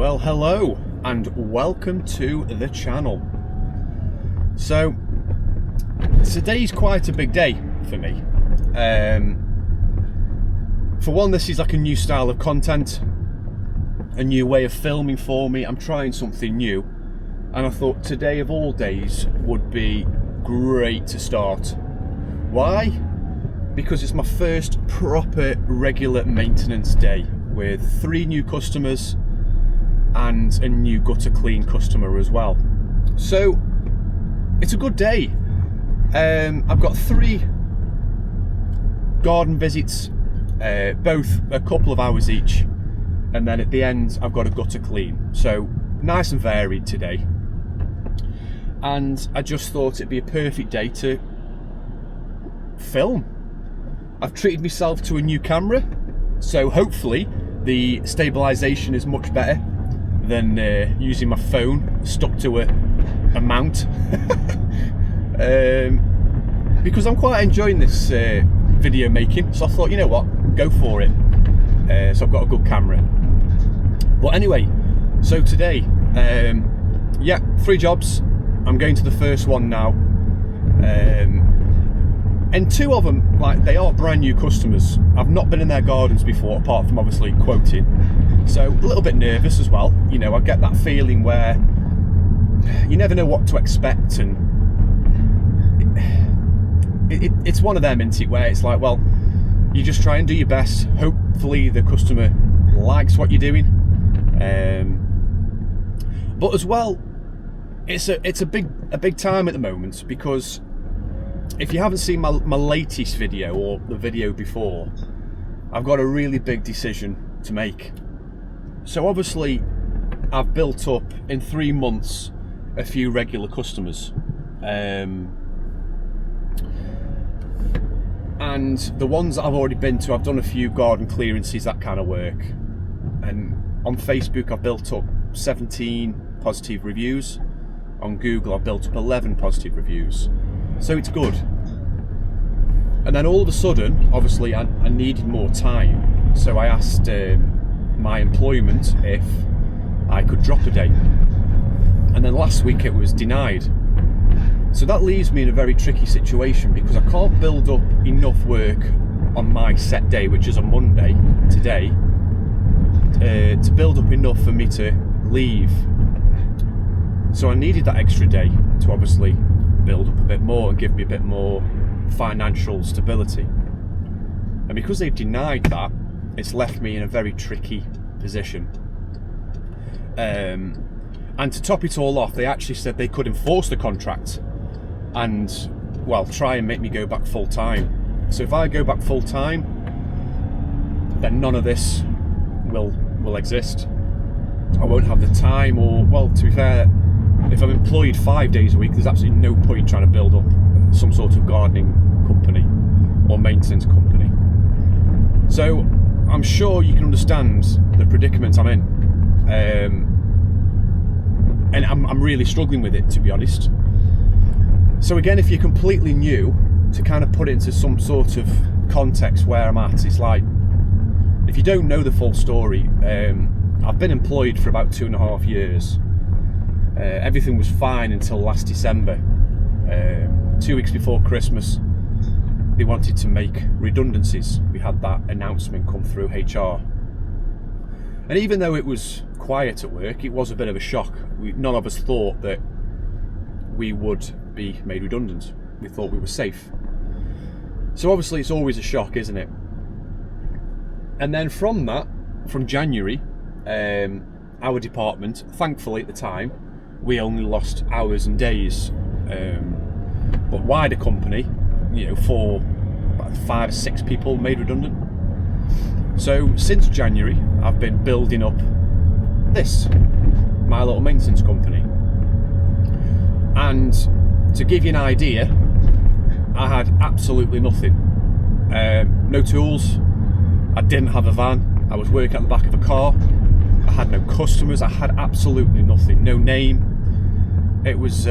Well, hello and welcome to the channel. So today's quite a big day for me. For one, this is like a new style of content, a new way of filming for me. I'm trying something new, and I thought today of all days would be great to start. Why? Because it's my first proper regular maintenance day with 3 new customers and a new gutter clean customer as well. So it's a good day. I've got 3 garden visits, both a couple of hours each, and then at the end I've got a gutter clean. So nice and varied today. And I just thought it'd be a perfect day to film. I've treated myself to a new camera, so hopefully the stabilisation is much better than using my phone stuck to a mount. Because I'm quite enjoying this video making, so I thought, you know what, go for it. So I've got a good camera. But anyway, so today, 3 jobs. I'm going to the first one now. And 2 of them, like, they are brand new customers. I've not been in their gardens before, apart from obviously quoting. So a little bit nervous as well. You know, I get that feeling where you never know what to expect, and it's one of them, isn't it, where it's like, well, you just try and do your best. Hopefully the customer likes what you're doing. But as well, it's a big time at the moment, because if you haven't seen my latest video or the video before, I've got a really big decision to make. So obviously I've built up in 3 months a few regular customers, and the ones that I've already been to, I've done a few garden clearances, that kind of work, and on Facebook I've built up 17 positive reviews. On Google I've built up 11 positive reviews, so it's good. And then all of a sudden, obviously I needed more time, so I asked my employment if I could drop a day, and then last week it was denied. So that leaves me in a very tricky situation, because I can't build up enough work on my set day, which is a Monday today, to build up enough for me to leave. So I needed that extra day to obviously build up a bit more and give me a bit more financial stability. And because they've denied that, it's left me in a very tricky position. And to top it all off, they actually said they could enforce the contract and, well, try and make me go back full time. So if I go back full time, then none of this will exist. I won't have the time, or, well, to be fair, if I'm employed 5 days a week, there's absolutely no point trying to build up some sort of gardening company or maintenance company. So I'm sure you can understand the predicament I'm in, and I'm really struggling with it, to be honest. So again, if you're completely new, to kind of put it into some sort of context where I'm at, it's like, if you don't know the full story, I've been employed for about 2.5 years. Everything was fine until last December. 2 weeks before Christmas, they wanted to make redundancies. We had that announcement come through HR. And even though it was quiet at work, it was a bit of a shock. None of us thought that we would be made redundant. We thought we were safe. So obviously it's always a shock, isn't it? And then from that, from January, our department, thankfully at the time, we only lost hours and days. But wider company, you know, 5 or 6 people made redundant. So since January, I've been building up this, my little maintenance company. And to give you an idea, I had absolutely nothing. No tools, I didn't have a van, I was working at the back of a car, I had no customers, I had absolutely nothing, no name. It was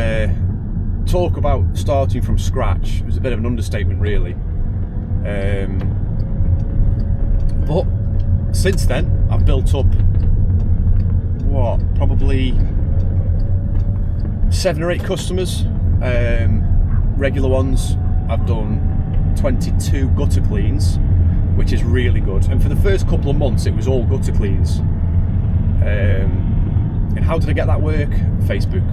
talk about starting from scratch. It was a bit of an understatement, really. But since then, I've built up probably 7 or 8 customers, regular ones. I've done 22 gutter cleans, which is really good. And for the first couple of months, it was all gutter cleans. And how did I get that work? Facebook.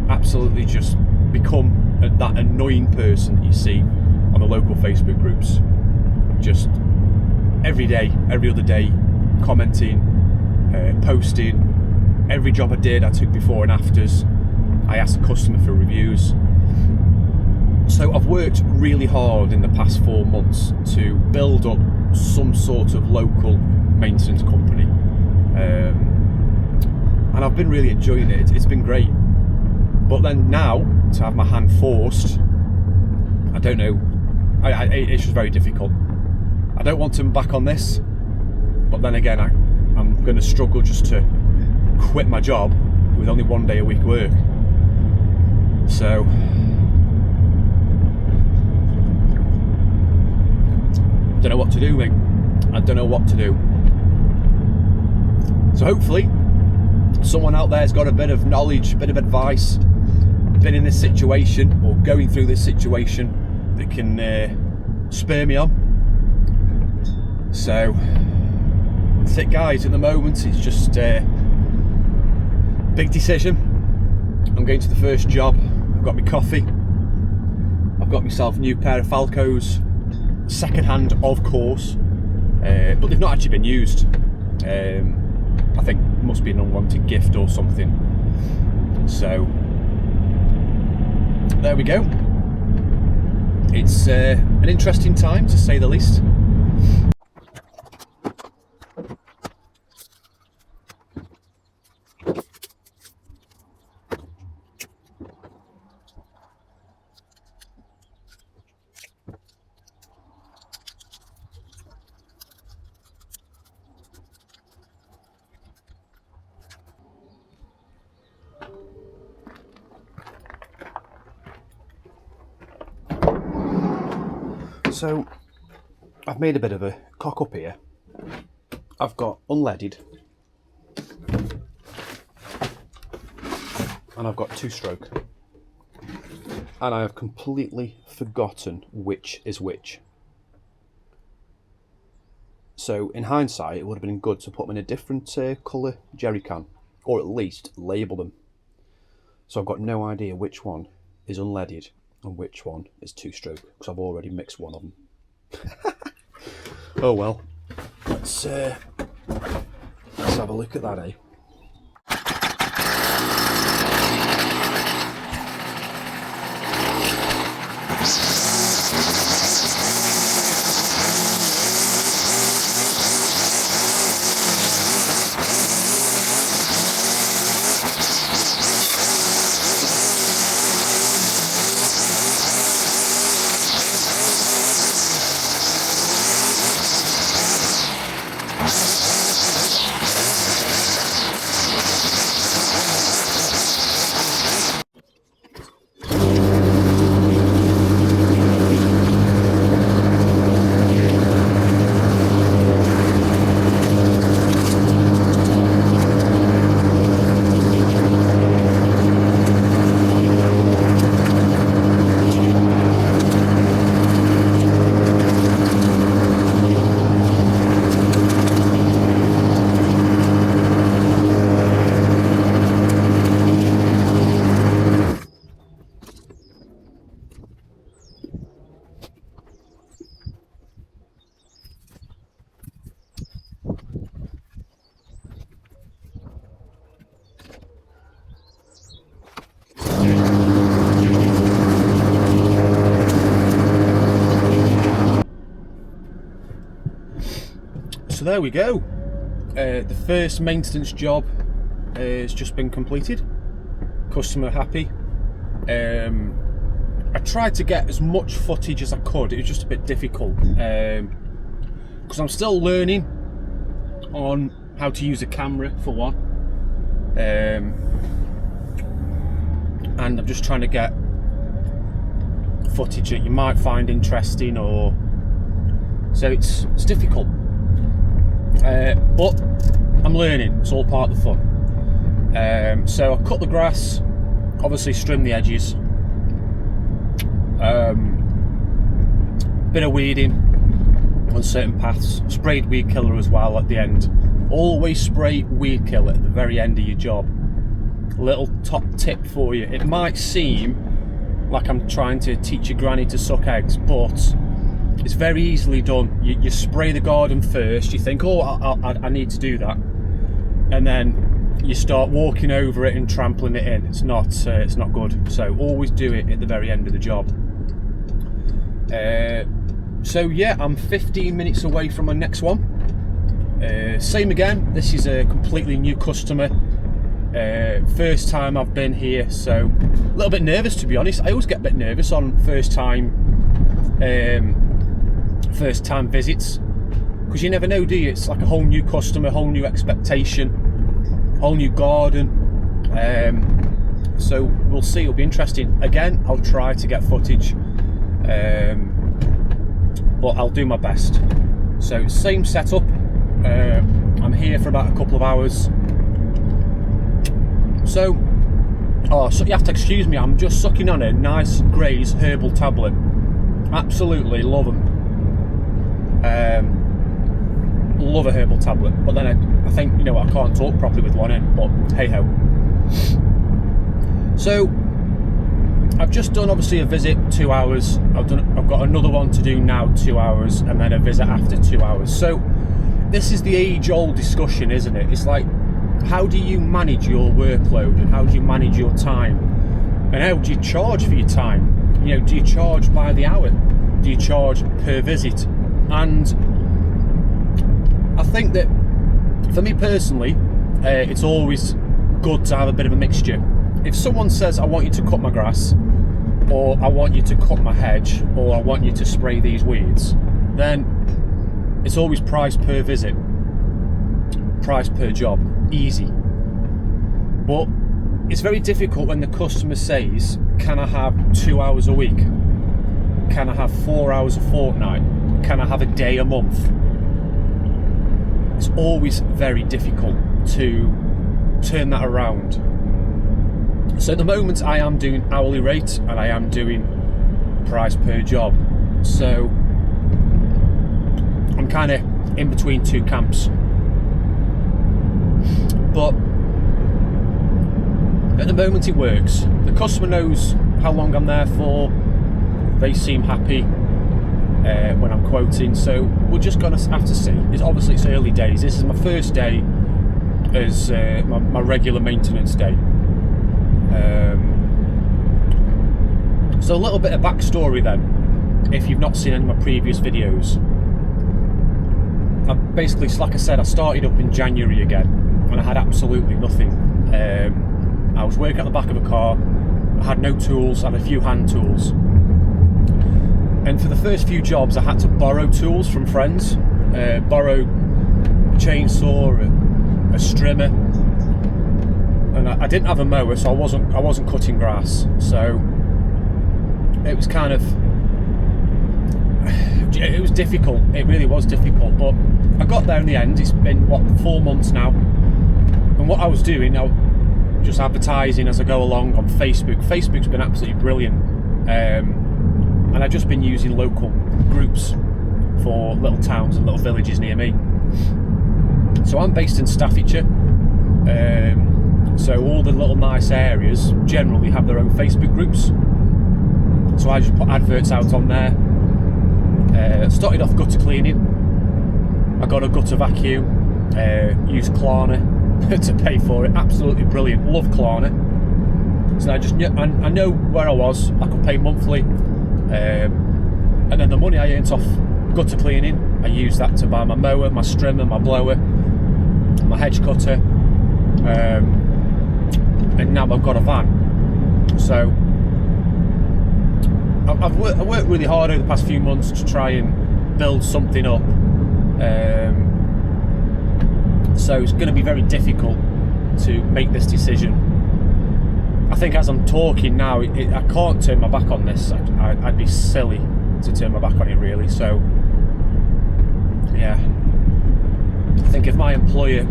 Absolutely just become that annoying person that you see on the local Facebook groups. Just every day, every other day, commenting, posting. Every job I did, I took before and afters. I asked the customer for reviews. So I've worked really hard in the past 4 months to build up some sort of local maintenance company. And I've been really enjoying it. It's been great. But then now, to have my hand forced, I don't know. It's just very difficult. I don't want to back on this, but then again, I'm going to struggle just to quit my job with only 1 day a week work. So don't know what to do, mate. I don't know what to do. So hopefully someone out there's got a bit of knowledge, a bit of advice, been in this situation or going through this situation, that can spur me on. So that's it, guys. At the moment, it's just a big decision. I'm going to the first job. I've got my coffee. I've got myself a new pair of Falcos, second hand, of course, but they've not actually been used. I think it must be an unwanted gift or something. So there we go. It's an interesting time, to say the least. So I've made a bit of a cock up here. I've got unleaded and I've got 2-stroke, and I have completely forgotten which is which. So in hindsight, it would have been good to put them in a different colour jerry can, or at least label them. So I've got no idea which one is unleaded and which one is 2-stroke, because I've already mixed one of them. Oh well, let's have a look at that, eh? So there we go. The first maintenance job has just been completed. Customer happy. I tried to get as much footage as I could. It was just a bit difficult because I'm still learning on how to use a camera, for one, and I'm just trying to get footage that you might find interesting, or so it's difficult. But I'm learning. It's all part of the fun. So I cut the grass, obviously trim the edges, bit of weeding on certain paths, sprayed weed killer as well at the end. Always spray weed killer at the very end of your job. Little top tip for you. It might seem like I'm trying to teach your granny to suck eggs, but it's very easily done. You spray the garden first, you think, oh, I need to do that, and then you start walking over it and trampling it in. It's not good. So always do it at the very end of the job. So yeah, I'm 15 minutes away from my next one. Same again, this is a completely new customer. First time I've been here, so a little bit nervous, to be honest. I always get a bit nervous on first time visits, because you never know, do you? It's like a whole new customer, whole new expectation, whole new garden. So we'll see, it'll be interesting. Again, I'll try to get footage, but I'll do my best. So same setup. I'm here for about a couple of hours. So you have to excuse me, I'm just sucking on a nice Gray's herbal tablet. Absolutely love them. Love a herbal tablet, but then I think, you know, I can't talk properly with one in, but hey ho. So I've just done obviously a visit, 2 hours. I've got another one to do now, 2 hours, and then a visit after 2 hours. So this is the age-old discussion, isn't it? It's like, how do you manage your workload, and how do you manage your time, and how do you charge for your time? You know, do you charge by the hour? Do you charge per visit? And I think that for me personally, it's always good to have a bit of a mixture. If someone says, I want you to cut my grass, or I want you to cut my hedge, or I want you to spray these weeds, then it's always price per visit, price per job, easy. But it's very difficult when the customer says, can I have 2 hours a week? Can I have 4 hours a fortnight? Can I have a day a month? It's always very difficult to turn that around. So at the moment I am doing hourly rate, and I am doing price per job. So I'm kind of in between two camps. But at the moment it works. The customer knows how long I'm there for. They seem happy when I'm quoting. So we're just going to have to see. It's early days. This is my first day as my regular maintenance day. So a little bit of backstory then, if you've not seen any of my previous videos. Basically, like I said, I started up in January again, and I had absolutely nothing. I was working at the back of a car, I had no tools, I had a few hand tools. And for the first few jobs I had to borrow tools from friends, borrow a chainsaw, a strimmer, and I didn't have a mower, so I wasn't cutting grass. So it was kind of, it was difficult. It really was difficult, but I got there in the end. It's been 4 months now, and what I was doing, I was just advertising as I go along on Facebook. Facebook's been absolutely brilliant, and I've just been using local groups for little towns and little villages near me. So I'm based in Staffordshire, so all the little nice areas generally have their own Facebook groups. So I just put adverts out on there. Started off gutter cleaning. I got a gutter vacuum, used Klarna to pay for it. Absolutely brilliant, love Klarna. So I know where I was. I could pay monthly, and then the money I earned off gutter cleaning, I used that to buy my mower, my strimmer, my blower, my hedge cutter, and now I've got a van. So I've worked really hard over the past few months to try and build something up. So it's going to be very difficult to make this decision. I think as I'm talking now, I can't turn my back on this. I'd be silly to turn my back on it, really. So yeah, I think if my employer,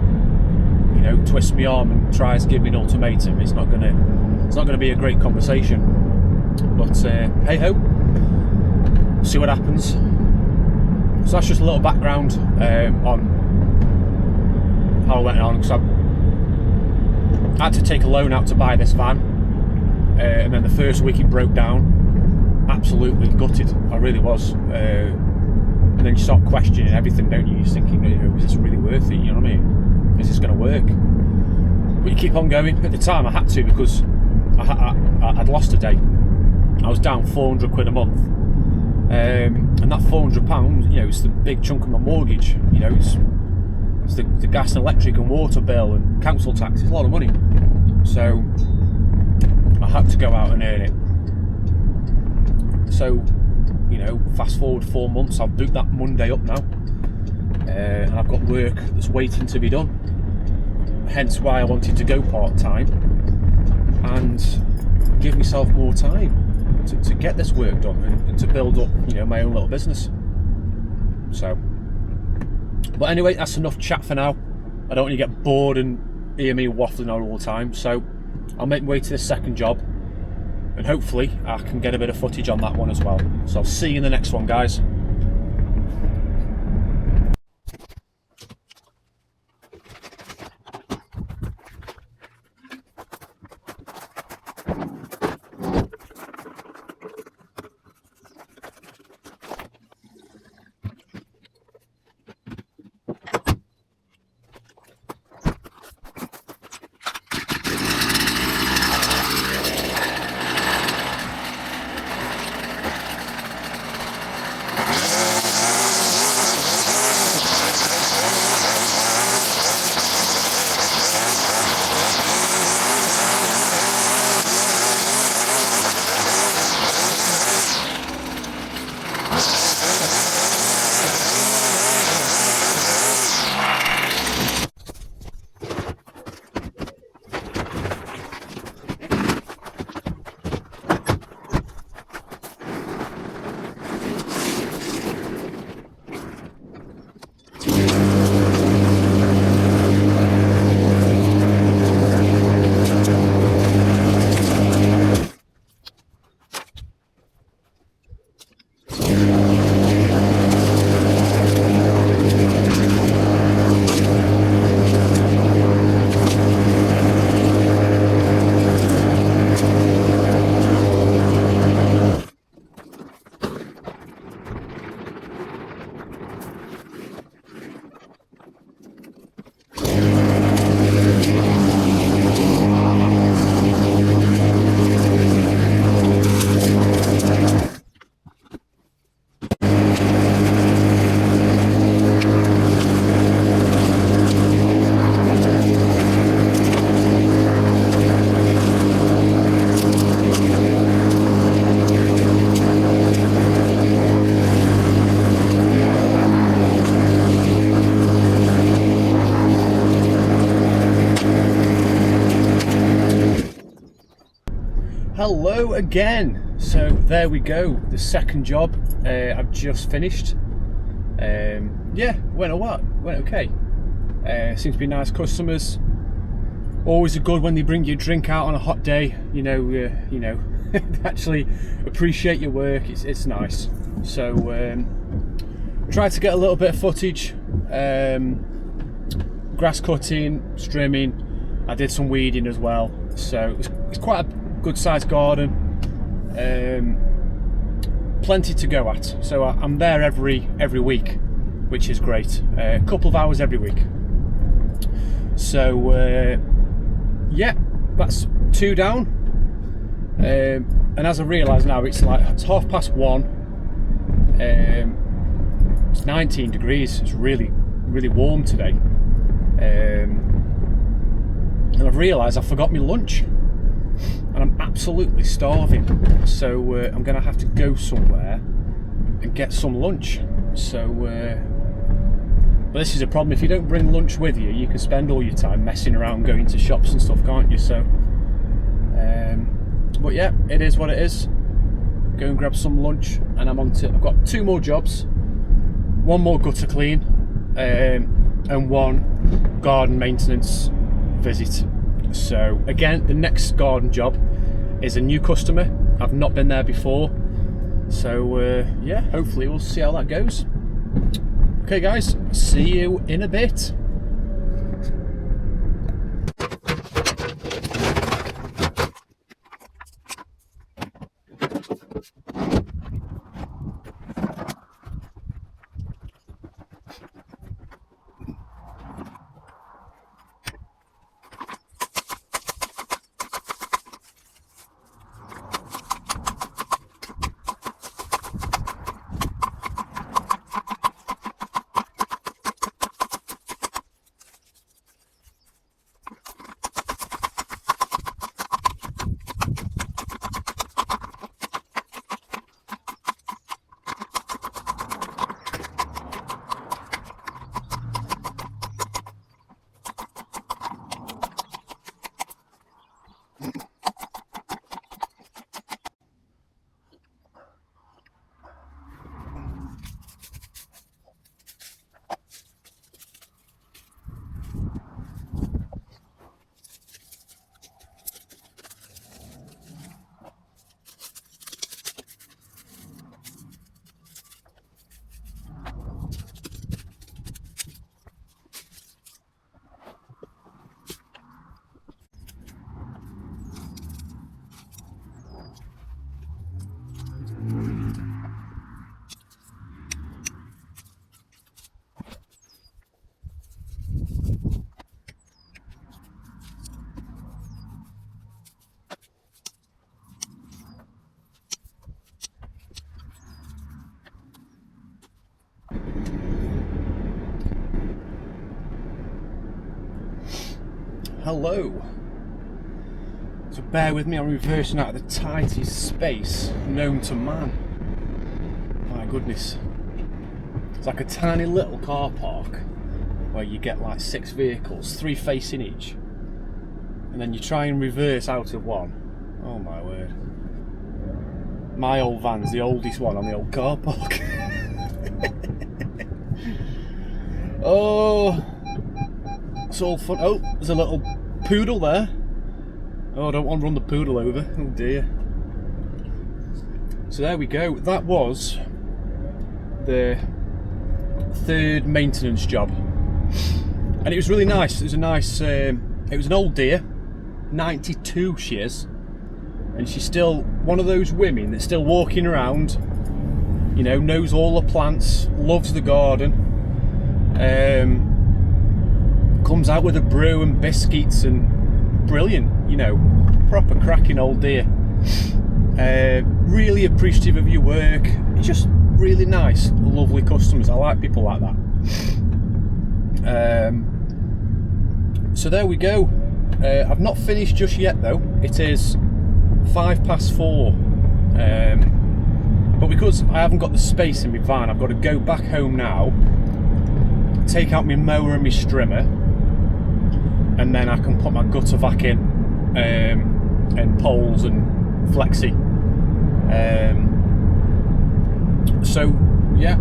twists my arm and tries to give me an ultimatum, it's not gonna be a great conversation. But hey ho, see what happens. So that's just a little background on how I went on, because I had to take a loan out to buy this van, and then the first week it broke down. Absolutely gutted, I really was. And then you start questioning everything, don't you? You're thinking, is this really worth it? You know what I mean? Is this going to work? But you keep on going. At the time, I had to, because I'd lost a day. I was down 400 quid a month, and that £400, it's the big chunk of my mortgage. It's the gas and electric and water bill and council tax. It's a lot of money. So I had to go out and earn it. So, fast forward 4 months, I've booked that Monday up now, and I've got work that's waiting to be done. Hence why I wanted to go part-time and give myself more time to get this work done and to build up, my own little business. So, but anyway, that's enough chat for now. I don't want you to get bored and hear me waffling on all the time. So I'll make my way to this second job, and hopefully I can get a bit of footage on that one as well. So I'll see you in the next one, guys. Hello again. So there we go, the second job I've just finished. Yeah, went okay. Seems to be nice customers. Always a good when they bring you a drink out on a hot day. Actually appreciate your work. It's nice. So tried to get a little bit of footage. Grass cutting, trimming. I did some weeding as well. So it's quite a good sized garden, plenty to go at. So I'm there every week, which is great. A couple of hours every week. So yeah, that's 2 down. And as I realise now, it's 1:30. It's 19 degrees. It's really warm today. And I've realised I forgot my lunch. And I'm absolutely starving, so I'm going to have to go somewhere and get some lunch. So, but this is a problem. If you don't bring lunch with you, you can spend all your time messing around, going to shops and stuff, can't you? So, but yeah, it is what it is. Go and grab some lunch, and I've got 2 more jobs. 1 more gutter clean, and 1 garden maintenance visit. So again, the next garden job is a new customer. I've not been there before, so yeah, hopefully we'll see how that goes. Okay guys, see you in a bit. Hello. So bear with me, I'm reversing out of the tightest space known to man. My goodness. It's like a tiny little car park where you get like 6 vehicles, 3 facing each. And then you try and reverse out of one. Oh my word. My old van's the oldest one on the old car park. Oh, it's all fun. Oh, there's a little poodle there. Oh, I don't want to run the poodle over. Oh dear. So there we go. That was the 3rd maintenance job, and it was really nice. It was a nice. It was an old deer, 92 she is, and she's still one of those women that's still walking around. You know, knows all the plants, loves the garden. Comes out with a brew and biscuits and brilliant, you know, proper cracking old dear. Really appreciative of your work. It's just really nice, lovely customers. I like people like that. So there we go. I've not finished just yet though. It is 4:05. But because I haven't got the space in my van, I've got to go back home now, take out my mower and my strimmer, and then I can put my gutter vac in, and poles and flexi. So yeah,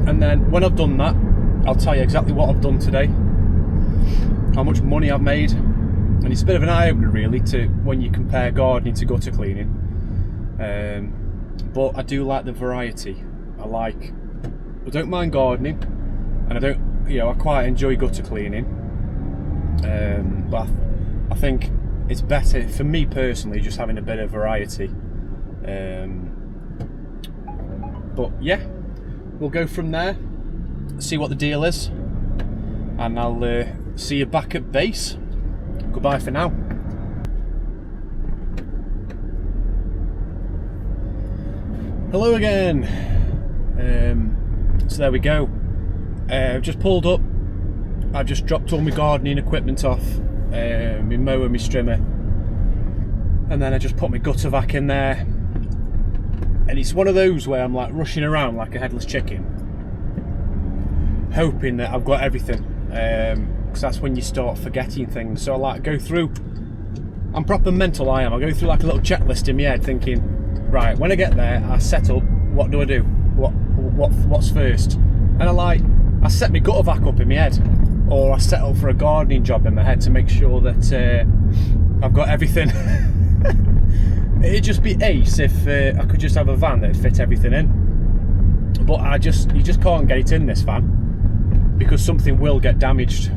and then when I've done that, I'll tell you exactly what I've done today, how much money I've made, and it's a bit of an eye-opener really to when you compare gardening to gutter cleaning. But I do like the variety. I don't mind gardening, and I quite enjoy gutter cleaning. But I think it's better for me personally just having a bit of variety. But yeah, we'll go from there, see what the deal is, and I'll see you back at base. Goodbye for now. Hello again. So there we go. I've just pulled up. I've just dropped all my gardening equipment off, my mower, my strimmer, and then I just put my gutter vac in there. And it's one of those where I'm like rushing around like a headless chicken, hoping that I've got everything, because that's when you start forgetting things. So I like go through. I'm proper mental. I go through like a little checklist in my head, thinking, right, when I get there, I set up. What do? What's first? And I set my gutter vac up in my head, or I set up for a gardening job in my head to make sure that I've got everything. It'd just be ace if I could just have a van that'd fit everything in, but you just can't get it in this van because something will get damaged.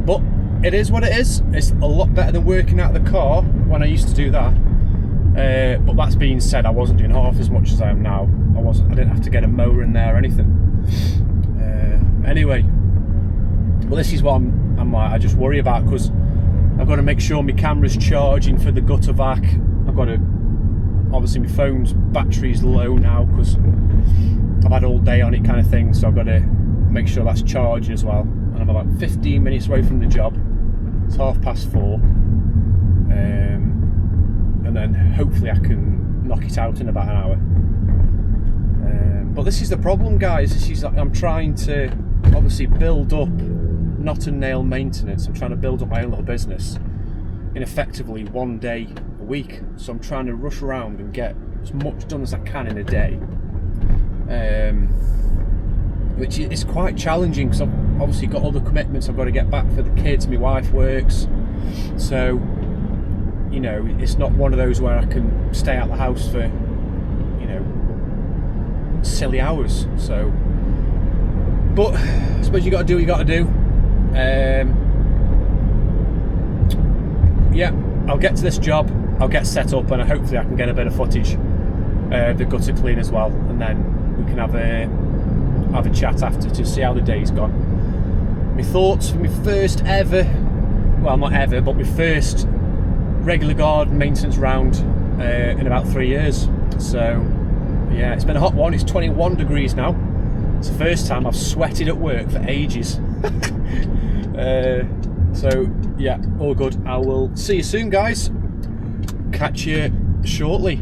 But it is what it is. It's a lot better than working out of the car when I used to do that. But that's being said, I wasn't doing half as much as I am now. I didn't have to get a mower in there or anything. Anyway, well, this is what I'm like, I just worry about, because I've got to make sure my camera's charging for the gutter vac. I've got to, obviously my phone's battery's low now because I've had all day on it kind of thing, so I've got to make sure that's charging as well. And I'm about 15 minutes away from the job. It's 4:30. And then hopefully I can knock it out in about an hour. But this is the problem, guys. I'm trying to obviously build up knot and nail maintenance. I'm trying to build up my own little business in effectively 1 day a week. So I'm trying to rush around and get as much done as I can in a day, which is quite challenging because I've obviously got other commitments. I've got to get back for the kids. My wife works, so you know, it's not one of those where I can stay out the house for, you know, silly hours. So, but I suppose you got to do what you got to do. Yeah, I'll get to this job, I'll get set up, and hopefully I can get a bit of footage, the gutter clean as well, and then we can have a chat after to see how the day's gone. My thoughts for my first ever, well, not ever, but my first regular garden maintenance round in about 3 years. So yeah, it's been a hot one. It's 21 degrees now. It's the first time I've sweated at work for ages. So yeah, all good. I will see you soon, guys. Catch you shortly.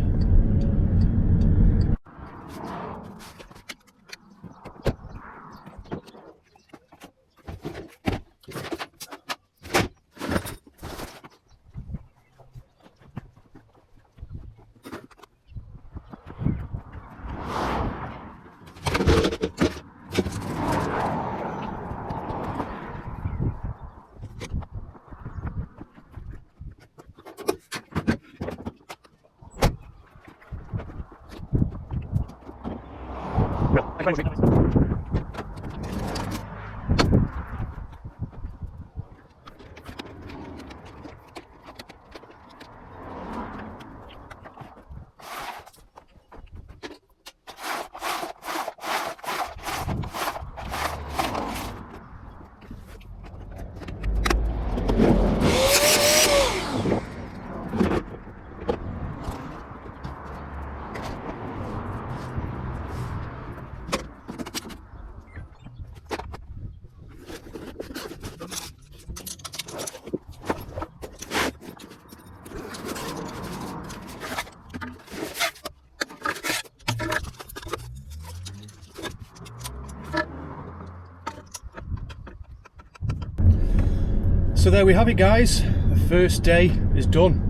So there we have it, guys. The first day is done.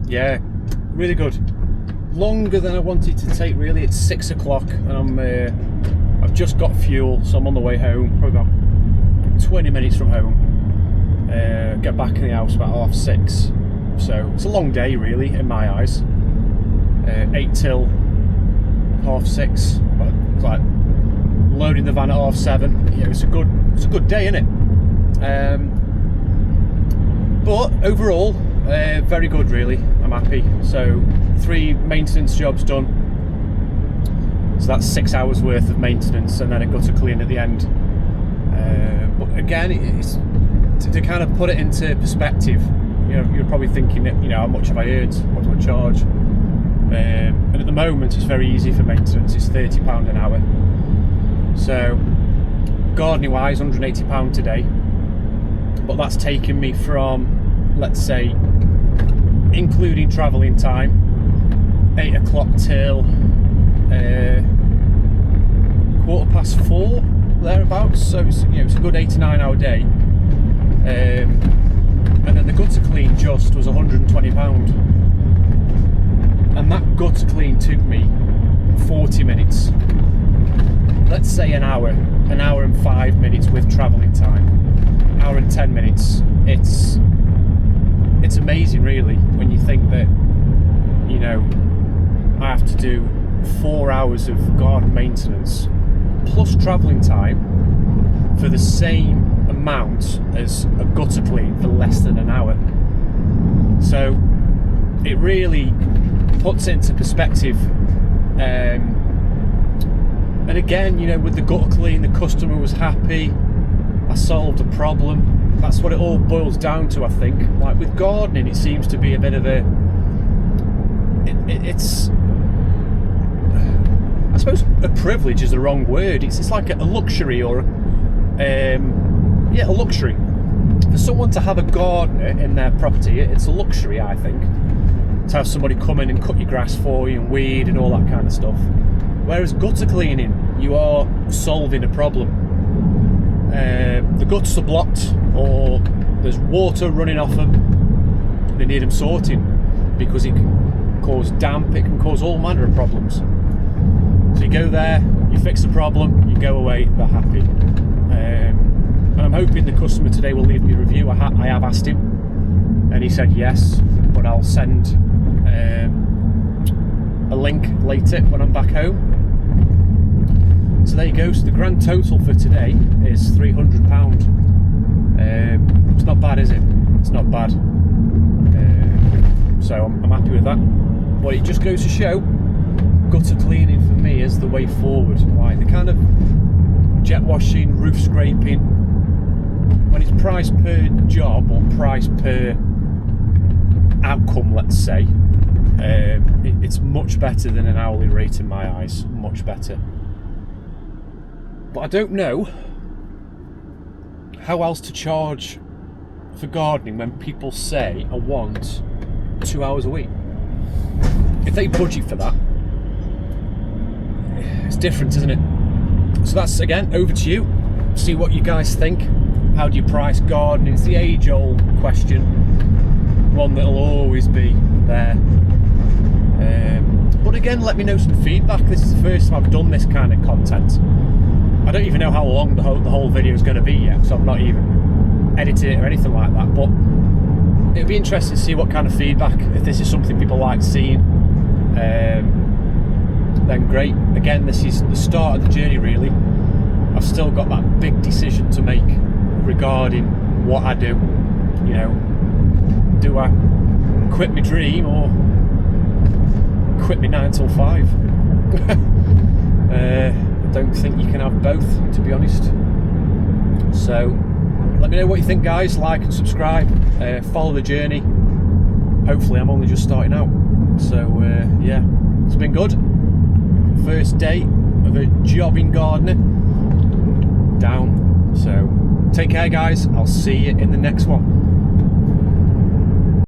Yeah, really good. Longer than I wanted to take, really. It's 6 o'clock and I've just got fuel, so I'm on the way home, probably about 20 minutes from home. Get back in the house about 6:30. So it's a long day, really, in my eyes. 8 till 6:30. It's like loading the van at 7:30. Yeah, it's a good day, isn't it? But overall, very good, really. I'm happy. So 3 maintenance jobs done, so that's 6 hours worth of maintenance, and then a gutter clean at the end. But again, it's to kind of put it into perspective. You know, you're probably thinking that, you know, how much have I earned, what do I charge? And at the moment it's very easy for maintenance. It's £30 an hour. So gardening wise, £180 today. But that's taken me from, let's say, including travelling time, 8 o'clock till 4:15, thereabouts. So it's, you know, it's a good 8 to 9 hour day. And then the gutter clean just was £120, and that gutter clean took me 40 minutes. let's say an hour and 5 minutes with travelling time, hour and 10 minutes. It's amazing, really, when you think that, you know, I have to do 4 hours of garden maintenance plus travelling time for the same amount as a gutter clean for less than an hour. So it really puts it into perspective. And again, you know, with the gutter clean, the customer was happy. I solved a problem. That's what it all boils down to, I think. Like with gardening, it seems to be a bit of a... It's... I suppose a privilege is the wrong word. It's like a luxury, or... a luxury. For someone to have a gardener in their property, it's a luxury, I think. To have somebody come in and cut your grass for you and weed and all that kind of stuff. Whereas gutter cleaning, you are solving a problem. The gutters are blocked, or there's water running off them. They need them sorting because it can cause damp, it can cause all manner of problems. So you go there, you fix the problem, you go away, they're happy. And I'm hoping the customer today will leave me a review. I have asked him, and he said yes, but I'll send a link later when I'm back home. So there you go. So the grand total for today is £300. It's not bad, is it? It's not bad. So I'm happy with that. But it just goes to show, gutter cleaning for me is the way forward. Like the kind of jet washing, roof scraping, when it's price per job or price per outcome, let's say, it's much better than an hourly rate in my eyes. Much better. But I don't know how else to charge for gardening when people say I want 2 hours a week. If they budget for that, it's different, isn't it? So that's, again, over to you. See what you guys think. How do you price gardening? It's the age-old question, one that'll always be there. But again, let me know some feedback. This is the first time I've done this kind of content. I don't even know how long the whole video is going to be yet, so I've not even edited it or anything like that. But it'll be interesting to see what kind of feedback. If this is something people like seeing, then great. Again, this is the start of the journey, really. I've still got that big decision to make regarding what I do. You know, do I quit my dream or quit my 9 till 5? I don't think you can have both, to be honest. So let me know what you think, guys. Like and subscribe, follow the journey. Hopefully I'm only just starting out. So yeah, it's been good. First day of a jobbing gardener down. So take care, guys. I'll see you in the next one.